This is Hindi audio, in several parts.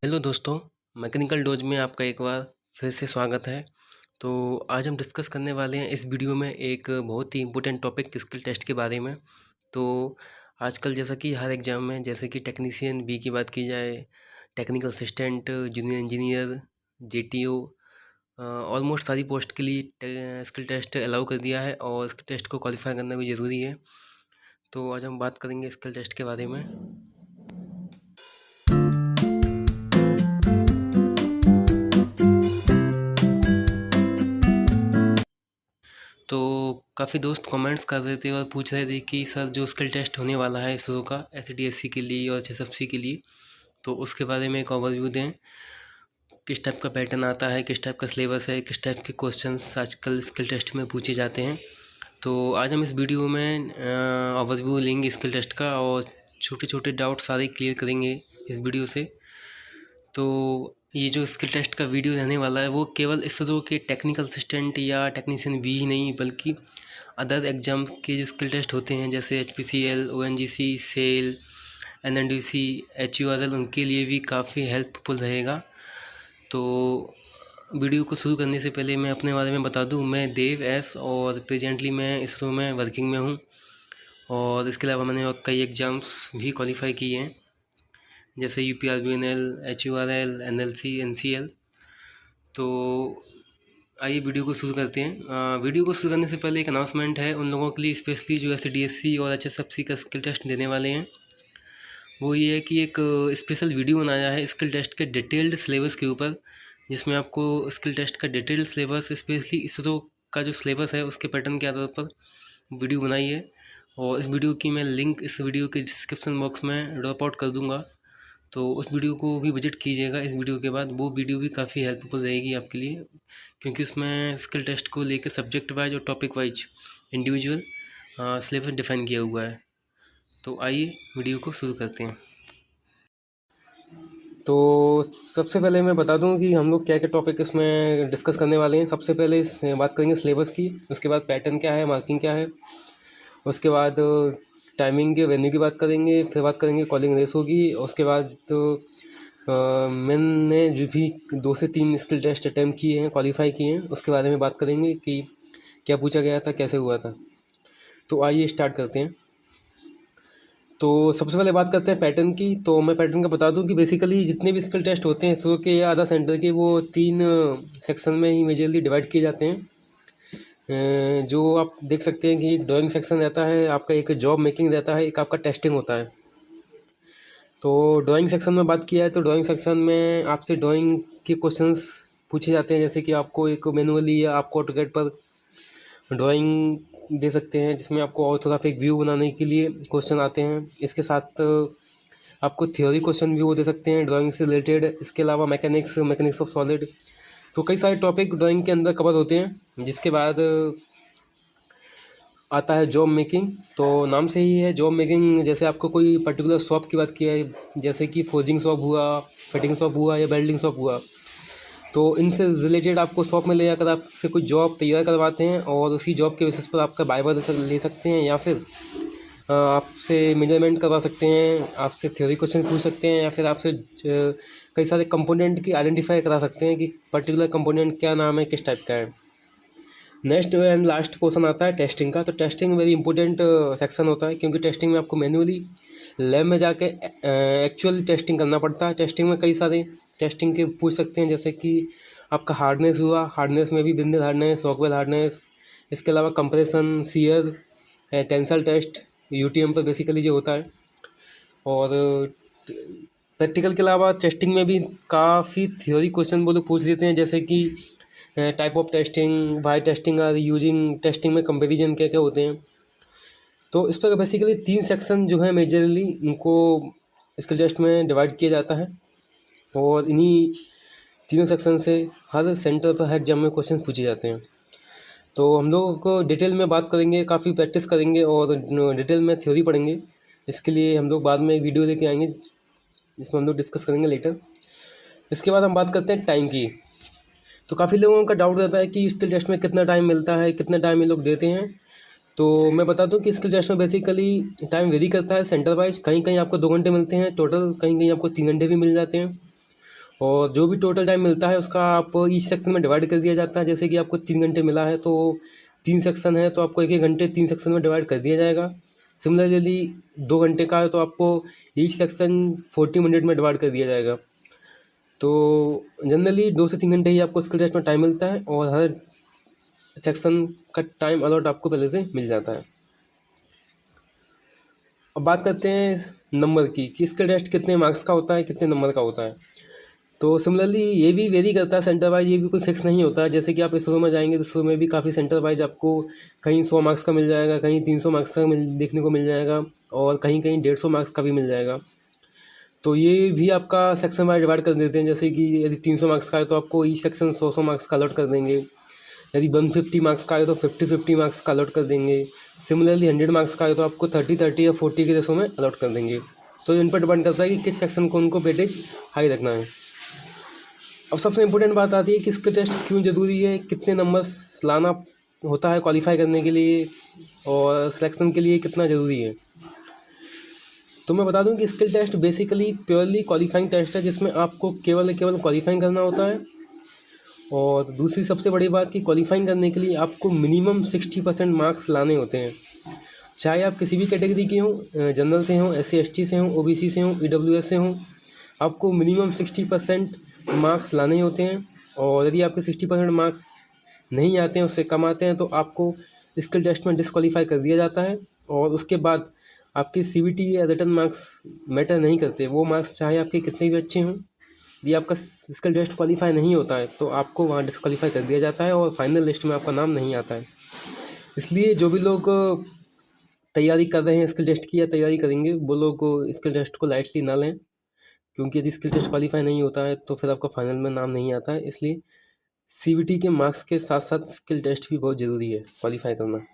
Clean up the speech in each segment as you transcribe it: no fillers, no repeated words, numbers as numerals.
हेलो दोस्तों, मैकेनिकल डोज में आपका एक बार फिर से स्वागत है। तो आज हम डिस्कस करने वाले हैं इस वीडियो में एक बहुत ही इम्पोर्टेंट टॉपिक स्किल टेस्ट के बारे में। तो आजकल जैसा कि हर एग्ज़ाम में जैसे कि टेक्नीशियन बी की बात की जाए, technical assistant, junior engineer, JTO, almost सारी पोस्ट के लिए स्किल टेस्ट अलाउ कर दिया है और स्किल टेस्ट को क्वालिफाई करना भी ज़रूरी है। तो आज हम बात करेंगे स्किल टेस्ट के बारे में। तो काफ़ी दोस्त कमेंट्स कर रहे थे और पूछ रहे थे कि सर जो स्किल टेस्ट होने वाला है इसरो का एसडीएससी के लिए और एचएसएफसी के लिए, तो उसके बारे में एक ओवरव्यू दें। किस टाइप का पैटर्न आता है, किस टाइप का सिलेबस है, किस टाइप के क्वेश्चंस आजकल स्किल टेस्ट में पूछे जाते हैं। तो आज हम इस वीडियो में ओवरव्यू लेंगे स्किल टेस्ट का और छोटे छोटे डाउट सारे क्लियर करेंगे इस वीडियो से। तो ये जो स्किल टेस्ट का वीडियो रहने वाला है वो केवल इसरो के टेक्निकल असिस्टेंट या टेक्नीशियन भी ही नहीं, बल्कि अदर एग्ज़ाम के जो स्किल टेस्ट होते हैं जैसे एचपीसीएल, ओएनजीसी, सेल, एनएनडीसी, एचयूआरएल, उनके लिए भी काफ़ी हेल्पफुल रहेगा। तो वीडियो को शुरू करने से पहले मैं अपने बारे में बता दूं, मैं देव एस और प्रेजेंटली मैं इसरो में वर्किंग में हूं और इसके अलावा मैंने और कई एग्ज़ाम्स भी क्वालिफाई किए हैं जैसे यूपीआरबीएनएल, एचयूआरएल, एनएलसी, एनसीएल। तो आइए वीडियो को शुरू करते हैं। वीडियो को शुरू करने से पहले एक अनाउंसमेंट है उन लोगों के लिए स्पेशली जो एसडीएससी और एचएसएफसी का स्किल टेस्ट देने वाले हैं। वो ये है कि एक स्पेशल वीडियो बनाया है स्किल टेस्ट के डिटेल्ड सिलेबस के ऊपर, जिसमें आपको स्किल टेस्ट का डिटेल्ड सिलेबस स्पेशली इसरो का जो सिलेबस है उसके पैटर्न के आधार पर वीडियो बनाई है। और इस वीडियो की मैं लिंक इस वीडियो के डिस्क्रिप्शन बॉक्स में ड्रॉप आउट कर दूँगा, तो उस वीडियो को भी विजिट कीजिएगा इस वीडियो के बाद। वो वीडियो भी काफ़ी हेल्पफुल रहेगी आपके लिए, क्योंकि उसमें स्किल टेस्ट को लेकर सब्जेक्ट वाइज और topic wise individual syllabus define किया हुआ है। तो आइए वीडियो को शुरू करते हैं। तो सबसे पहले मैं बता दूं कि हम लोग क्या क्या टॉपिक इसमें डिस्कस करने वाले हैं। सबसे पहले बात करेंगे सिलेबस की, उसके बाद पैटर्न क्या है, मार्किंग क्या है, उसके बाद टाइमिंग के वेन्यू की बात करेंगे, फिर बात करेंगे कॉलिंग रेस होगी, उसके बाद मैंने जो भी 2 से 3 स्किल टेस्ट अटैम्प्ट किए हैं, क्वालिफाई किए हैं, उसके बारे में बात करेंगे कि क्या पूछा गया था, कैसे हुआ था। तो आइए स्टार्ट करते हैं। तो सबसे पहले बात करते हैं पैटर्न की। तो मैं पैटर्न का बता दूं कि बेसिकली जितने भी स्किल टेस्ट होते हैं इसरो के या आधा सेंटर के, वो 3 सेक्शन में ही मेजरली डिवाइड किए जाते हैं। जो आप देख सकते हैं कि ड्राइंग सेक्शन रहता है आपका, एक जॉब मेकिंग रहता है, एक आपका टेस्टिंग होता है। तो ड्राइंग सेक्शन में बात किया है तो ड्राइंग सेक्शन में आपसे ड्राइंग के क्वेश्चंस पूछे जाते हैं, जैसे कि आपको एक मैनुअली या आपको ऑटोकैड पर ड्राइंग दे सकते हैं जिसमें आपको और थोड़ा एक व्यू बनाने के लिए क्वेश्चन आते हैं। इसके साथ आपको थ्योरी क्वेश्चन भी वो दे सकते हैं ड्राइंग से रिलेटेड। इसके अलावा मैकेनिक्स ऑफ सॉलिड, तो कई सारे टॉपिक ड्राइंग के अंदर कवर होते हैं। जिसके बाद आता है जॉब मेकिंग। तो नाम से ही है जॉब मेकिंग, जैसे आपको कोई पर्टिकुलर शॉप की बात किया है, जैसे कि फोर्जिंग शॉप हुआ, फिटिंग शॉप हुआ या वेल्डिंग शॉप हुआ, तो इनसे रिलेटेड आपको शॉप में ले जाकर आपसे कोई जॉब तैयार करवाते हैं और उसी जॉब के बेसिस पर आपका बाइबा ले सकते हैं, या फिर आपसे मेजरमेंट करवा सकते हैं, आपसे थ्योरी क्वेश्चन पूछ सकते हैं, या फिर आपसे कई सारे कंपोनेंट की आइडेंटिफाई करा सकते हैं कि पर्टिकुलर कंपोनेंट क्या नाम है, किस टाइप का है। नेक्स्ट एंड लास्ट पोर्शन आता है टेस्टिंग का। तो टेस्टिंग वेरी इंपॉर्टेंट सेक्शन होता है, क्योंकि टेस्टिंग में आपको मैन्युअली लैब में जाके एक्चुअल टेस्टिंग करना पड़ता है। टेस्टिंग में कई सारे टेस्टिंग के पूछ सकते हैं, जैसे कि आपका हार्डनेस हुआ, हार्डनेस में भी बिंदल हार्डनेस, रॉकवेल हार्डनेस, इसके अलावा compression, shear, tensile test, UTM पर बेसिकली जो होता है। और प्रैक्टिकल के अलावा टेस्टिंग में भी काफ़ी थ्योरी क्वेश्चन वो लोग पूछ लेते हैं, जैसे कि type of testing, why testing are using, testing में कंपेरिजन क्या क्या होते हैं। तो इस पर बेसिकली 3 सेक्शन जो है मेजरली इनको स्किल टेस्ट में डिवाइड किया जाता है, और इन्हीं तीनों सेक्शन से हर सेंटर पर हर एग्जाम में क्वेश्चन पूछे जाते हैं। तो हम लोग को डिटेल में बात करेंगे, काफ़ी प्रैक्टिस करेंगे और डिटेल में थ्योरी पढ़ेंगे। इसके लिए हम लोग बाद में एक वीडियो लेके आएंगे जिसमें हम लोग डिस्कस करेंगे लेटर। इसके बाद हम बात करते हैं टाइम की। तो काफ़ी लोगों का डाउट रहता है कि स्किल टेस्ट में कितना टाइम मिलता है, कितना टाइम ये लोग देते हैं। तो मैं बता दूं कि स्किल टेस्ट में बेसिकली टाइम वेरी करता है सेंटर वाइज। कहीं कहीं आपको 2 घंटे मिलते हैं टोटल, कहीं कहीं आपको 3 घंटे भी मिल जाते हैं। और जो भी टोटल टाइम मिलता है उसका आप ईच सेक्शन में डिवाइड कर दिया जाता है। जैसे कि आपको 3 घंटे मिला है तो 3 सेक्शन है तो आपको 1-1 घंटे 3 सेक्शन में डिवाइड कर दिया जाएगा। सिमिलरली 2 घंटे का है तो आपको ईच सेक्शन 40 मिनट में डिवाइड कर दिया जाएगा। तो जनरली 2 से 3 घंटे ही आपको स्किल टेस्ट में टाइम मिलता है और हर सेक्शन का टाइम अलॉट आपको पहले से मिल जाता है। अब बात करते हैं नंबर की कि स्किल टेस्ट कितने मार्क्स का होता है, कितने नंबर का होता है। तो सिमिलरली ये भी वेरी करता है सेंटर वाइज, ये भी कोई फिक्स नहीं होता है। जैसे कि आप इसरो में जाएंगे तो इसरो में भी काफ़ी सेंटर वाइज आपको कहीं 100 मार्क्स का मिल जाएगा, कहीं 300 मार्क्स का देखने को मिल जाएगा और कहीं कहीं 150 मार्क्स का भी मिल जाएगा। तो ये भी आपका सेक्शन वाइज डिवाइड कर देते हैं। जैसे कि यदि 300 मार्क्स का है तो आपको ईच सेक्शन 100 मार्क्स का अलॉट कर देंगे। यदि 150 मार्क्स का है तो 50 मार्क्स का अलॉट कर देंगे। सिमिलरली 100 मार्क्स का है तो आपको 30 या 40 के रेशो में अलॉट कर देंगे। तो इन पर डिपेंड करता है कि किस सेक्शन को उनको वेटेज हाई रखना है। अब सबसे इम्पोर्टेंट बात आती है कि इसका टेस्ट क्यों ज़रूरी है, कितने नंबर्स लाना होता है क्वालिफाई करने के लिए और सिलेक्शन के लिए कितना ज़रूरी है। तो मैं बता दूं कि skill test basically purely qualifying test है जिसमें आपको केवल क्वालिफाइंग करना होता है। और दूसरी सबसे बड़ी बात कि क्वालिफाइंग करने के लिए आपको मिनिमम 60% मार्क्स लाने होते हैं। चाहे आप किसी भी कैटेगरी के हों, जनरल से हों, SC ST से हों, OBC से हों, EWS से हों, आपको मिनिमम 60% मार्क्स लाने होते हैं। और यदि आपके 60% मार्क्स नहीं आते हैं, उससे कम आते हैं, तो आपको स्किल टेस्ट में डिस्क्वालीफाई कर दिया जाता है। और उसके बाद आपकी CBT या रिटर्न मार्क्स मैटर नहीं करते। वो मार्क्स चाहे आपके कितने भी अच्छे हों, यदि आपका स्किल टेस्ट क्वालिफाई नहीं होता है तो आपको वहाँ डिस्क्वालीफाई कर दिया जाता है और फाइनल लिस्ट में आपका नाम नहीं आता है। इसलिए जो भी लोग तैयारी कर रहे हैं स्किल टेस्ट की या तैयारी करेंगे, वो लोग स्किल टेस्ट को लाइटली ना लें, क्योंकि यदि स्किल टेस्ट क्वालिफाई नहीं होता है तो फिर आपका फाइनल में नाम नहीं आता है। इसलिए CBT के मार्क्स के साथ साथ स्किल टेस्ट भी बहुत ज़रूरी है क्वालिफाई करना।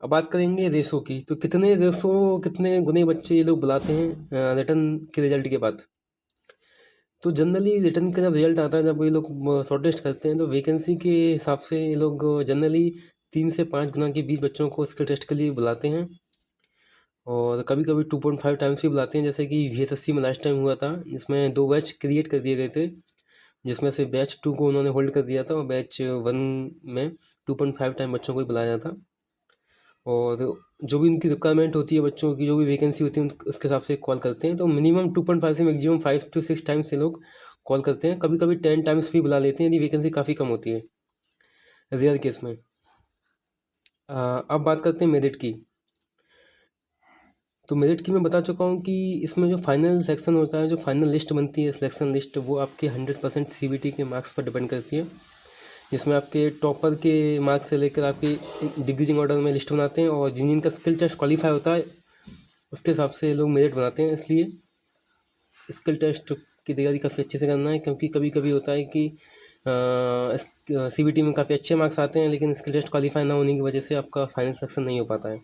अब बात करेंगे रेसो की, तो कितने गुने बच्चे ये लोग बुलाते हैं रिटर्न के रिजल्ट के बाद। तो जनरली रिटर्न का जब रिजल्ट आता है, जब ये लोग शॉर्ट लिस्ट करते हैं, तो वैकेंसी के हिसाब से ये लोग जनरली 3 से 5 गुना के बीच बच्चों को स्किल टेस्ट के लिए बुलाते हैं। और कभी कभी 2.5 टाइम्स भी बुलाते हैं। जैसे कि VSSC में लास्ट टाइम हुआ था, जिसमें 2 बैच क्रिएट कर दिए गए थे, जिसमें से बैच 2 को उन्होंने होल्ड कर दिया था और बैच 1 में 2.5 टाइम बच्चों को ही बुलाया था। और जो भी उनकी रिक्वायरमेंट होती है, बच्चों की जो भी वैकेंसी होती है उसके हिसाब से कॉल करते हैं। तो मिनिमम 2.5 से मैक्सिमम 5 to 6 टाइम्स से लोग कॉल करते हैं। कभी कभी 10 टाइम्स भी बुला लेते हैं यदि वैकेंसी काफ़ी कम होती है रियल केस में। अब बात करते हैं मेरिट की। तो मेरिट की मैं बता चुका हूँ कि इसमें जो फाइनल सेक्शन होता है, जो फाइनल लिस्ट बनती है सिलेक्शन लिस्ट, वो आपके 100% CBT के मार्क्स पर डिपेंड करती है। जिसमें आपके टॉपर के मार्क्स से लेकर आपकी डिक्रीजिंग ऑर्डर में लिस्ट बनाते हैं और जिन जिनका स्किल टेस्ट क्वालिफाई होता है उसके हिसाब से लोग मेरिट बनाते हैं। इसलिए स्किल टेस्ट की तैयारी काफ़ी अच्छे से करना है, क्योंकि कभी कभी होता है कि CBT में काफ़ी अच्छे मार्क्स आते हैं लेकिन स्किल टेस्ट क्वालिफाई ना होने की वजह से आपका फाइनल सेक्शन नहीं हो पाता है।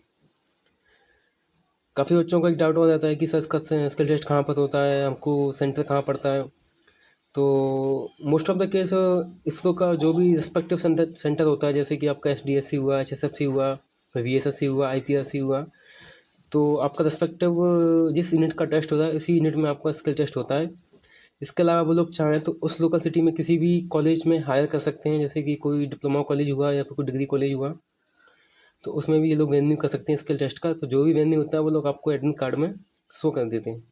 काफ़ी बच्चों का एक डाउट हो जाता है कि सर इसका स्किल टेस्ट कहाँ पर होता है, हमको सेंटर कहाँ पड़ता है। तो most of the case ISRO का जो भी रिस्पेक्टिव सेंटर होता है, जैसे कि आपका SDSC हुआ, HSFC हुआ, VSSC हुआ, IPSC हुआ, तो आपका रिस्पेक्टिव जिस यूनिट का टेस्ट होता है उसी यूनिट में आपका स्किल टेस्ट होता है। इसके अलावा वो लोग चाहें तो उस लोकल सिटी में किसी भी कॉलेज में हायर कर सकते हैं। जैसे कि कोई डिप्लोमा कॉलेज हुआ या फिर कोई डिग्री कॉलेज हुआ, तो उसमें भी ये लोग वेन्यू कर सकते हैं स्किल टेस्ट का। तो जो भी वेन्यू होता है वो लोग आपको एडमिट कार्ड में शो कर देते हैं।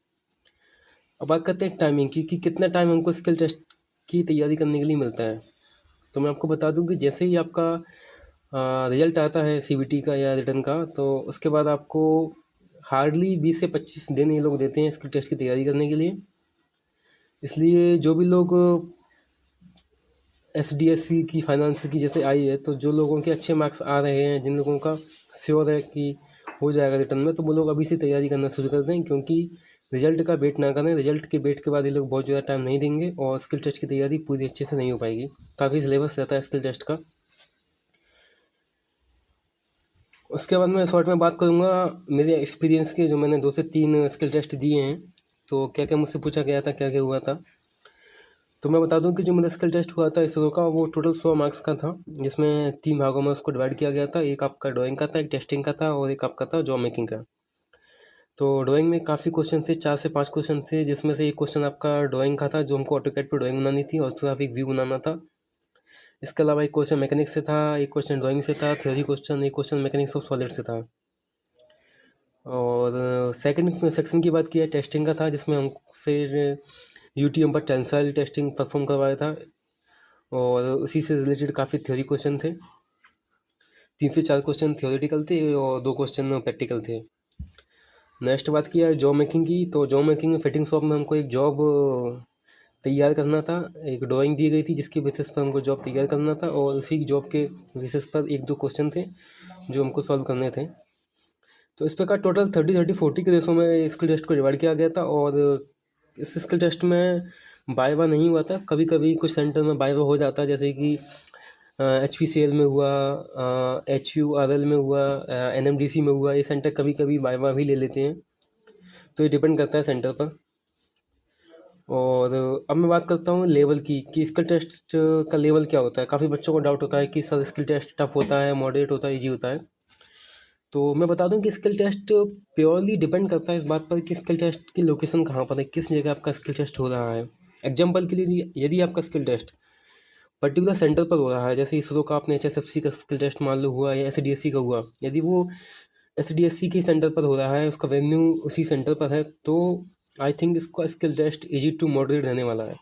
अब बात करते हैं टाइमिंग की कि कितना टाइम हमको स्किल टेस्ट की तैयारी करने के लिए मिलता है। तो मैं आपको बता दूं कि जैसे ही आपका रिजल्ट आता है CBT का या रिटर्न का, तो उसके बाद आपको हार्डली 20 से 25 दिन ये लोग देते हैं स्किल टेस्ट की तैयारी करने के लिए। इसलिए जो भी लोग SDSC की फाइनेंस की जैसे आई है, तो जो लोगों के अच्छे मार्क्स आ रहे हैं, जिन लोगों का श्योर है कि हो जाएगा रिटर्न में, तो वो लोग अभी से तैयारी करना शुरू कर दें। क्योंकि रिजल्ट का वेट ना करें, रिजल्ट के वेट के बाद ये लोग बहुत ज़्यादा टाइम नहीं देंगे और स्किल टेस्ट की तैयारी पूरी अच्छे से नहीं हो पाएगी। काफ़ी सिलेबस रहता है स्किल टेस्ट का। उसके बाद मैं शॉर्ट में बात करूँगा मेरे एक्सपीरियंस के, जो मैंने 2 से 3 स्किल टेस्ट दिए हैं, तो क्या क्या मुझसे पूछा गया था, क्या क्या हुआ था। तो मैं बता दूं कि जो मेरा स्किल टेस्ट हुआ था इसरो का, वो टोटल 100 मार्क्स का था, जिसमें 3 भागों में उसको डिवाइड किया गया था। एक आपका ड्राइंग का था, एक टेस्टिंग का था और एक आपका था जॉब मेकिंग का। तो ड्राइंग में काफ़ी क्वेश्चन थे, 4 से 5 क्वेश्चन थे, जिसमें से एक क्वेश्चन आपका ड्राइंग का था जो हमको ऑटोकैड पे ड्राइंग बनानी थी और उसका काफ़ी एक व्यू बनाना था। इसके अलावा एक क्वेश्चन मैकेनिक्स से था, एक क्वेश्चन ड्राइंग से था, थ्योरी क्वेश्चन, एक क्वेश्चन मैकेनिक्स ऑफ सॉलिड से था। और सेकंड सेक्शन की बात की है टेस्टिंग का था, जिसमें हमसे यूटीएम पर टेंसाइल टेस्टिंग परफॉर्म करवाया था और उसी से रिलेटेड काफ़ी थ्योरी क्वेश्चन थे। 3 से 4 क्वेश्चन थ्योरेटिकल थे और 2 क्वेश्चन प्रैक्टिकल थे। नेक्स्ट बात की है जॉब मेकिंग की, तो जॉब मेकिंग में फिटिंग शॉप में हमको एक जॉब तैयार करना था। एक ड्राइंग दी गई थी जिसके बेसिस पर हमको जॉब तैयार करना था और उसी जॉब के बेसिस पर 1-2 क्वेश्चन थे जो हमको सॉल्व करने थे। तो इस प्रकार टोटल 30-30-40 के रेशो में स्किल टेस्ट को डिवाइड किया गया था। और इस स्किल टेस्ट में वाइवा नहीं हुआ था, कभी कभी कुछ सेंटर में वाइवा हो जाता है, जैसे कि HPCL में हुआ, HURL में हुआ, NMDC में हुआ। ये सेंटर कभी कभी वाइवा भी ले लेते हैं, तो ये डिपेंड करता है सेंटर पर। और अब मैं बात करता हूँ लेवल की कि स्किल टेस्ट का लेवल क्या होता है। काफ़ी बच्चों को डाउट होता है कि सर स्किल टेस्ट टफ होता है, मॉडरेट होता है, ईजी होता है। तो मैं बता दूं कि स्किल टेस्ट प्योरली डिपेंड करता है इस बात पर कि स्किल टेस्ट की लोकेशन कहाँ पर है, किस जगह आपका स्किल टेस्ट हो रहा है। एग्जाम्पल के लिए यदि आपका स्किल टेस्ट पर्टिकुलर सेंटर पर हो रहा है, जैसे इसरो का आपने HSFC का स्किल टेस्ट मान लो हुआ या SDSC का हुआ, यदि वो SDSC के सेंटर पर हो रहा है, उसका वेन्यू उसी सेंटर पर है, तो आई थिंक इसका skill test easy to moderate रहने वाला है।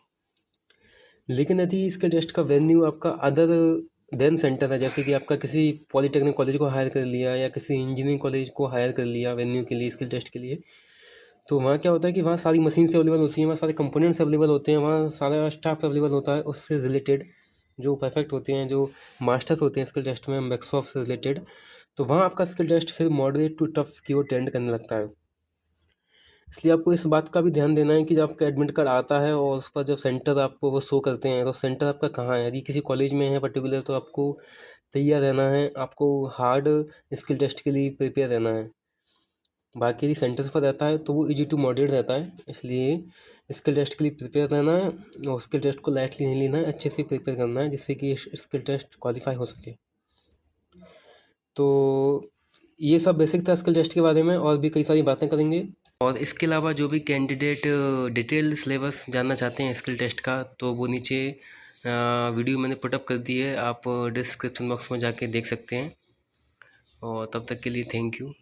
लेकिन यदि इसके टेस्ट का वेन्यू आपका अदर देन सेंटर है, जैसे कि आपका किसी पॉलीटेक्निक कॉलेज को हायर कर लिया या किसी इंजीनियरिंग कॉलेज को हायर कर लिया वेन्यू के लिए, स्किल टेस्ट के लिए, तो वहाँ क्या होता है कि वहाँ सारी मशीन्स अवेलेबल होती हैं, वहाँ सारे कंपोनेंट्स अवेलेबल होते हैं, वहाँ सारा स्टाफ अवेलेबल होता है उससे रिलेटेड, जो परफेक्ट होते हैं, जो मास्टर्स होते हैं स्किल टेस्ट में माइक्रोसॉफ्ट से रिलेटेड। तो वहाँ आपका स्किल टेस्ट फिर मॉडरेट टू टफ की ओर टेंड करने लगता है। इसलिए आपको इस बात का भी ध्यान देना है कि जब आपका एडमिट कार्ड आता है और उस पर जो सेंटर आपको वो शो करते हैं, तो सेंटर आपका कहाँ है। यदि किसी कॉलेज में है पर्टिकुलर, तो आपको तैयार रहना है, आपको हार्ड स्किल टेस्ट के लिए प्रिपेयर रहना है। बाकी यदि सेंटर्स पर रहता है तो वो इजी टू मॉडरेट रहता है, इसलिए स्किल टेस्ट के लिए प्रिपेयर रहना है और स्किल टेस्ट को लाइटली नहीं लेना है, अच्छे से प्रिपेयर करना है जिससे कि स्किल टेस्ट क्वालिफाई हो सके। तो ये सब बेसिक था स्किल टेस्ट के बारे में, और भी कई सारी बातें करेंगे। और इसके अलावा जो भी कैंडिडेट डिटेल सिलेबस जानना चाहते हैं स्किल टेस्ट का, तो वो नीचे वीडियो मैंने पुटअप कर दी है, आप डिस्क्रिप्शन बॉक्स में जाके देख सकते हैं। और तब तक के लिए थैंक यू।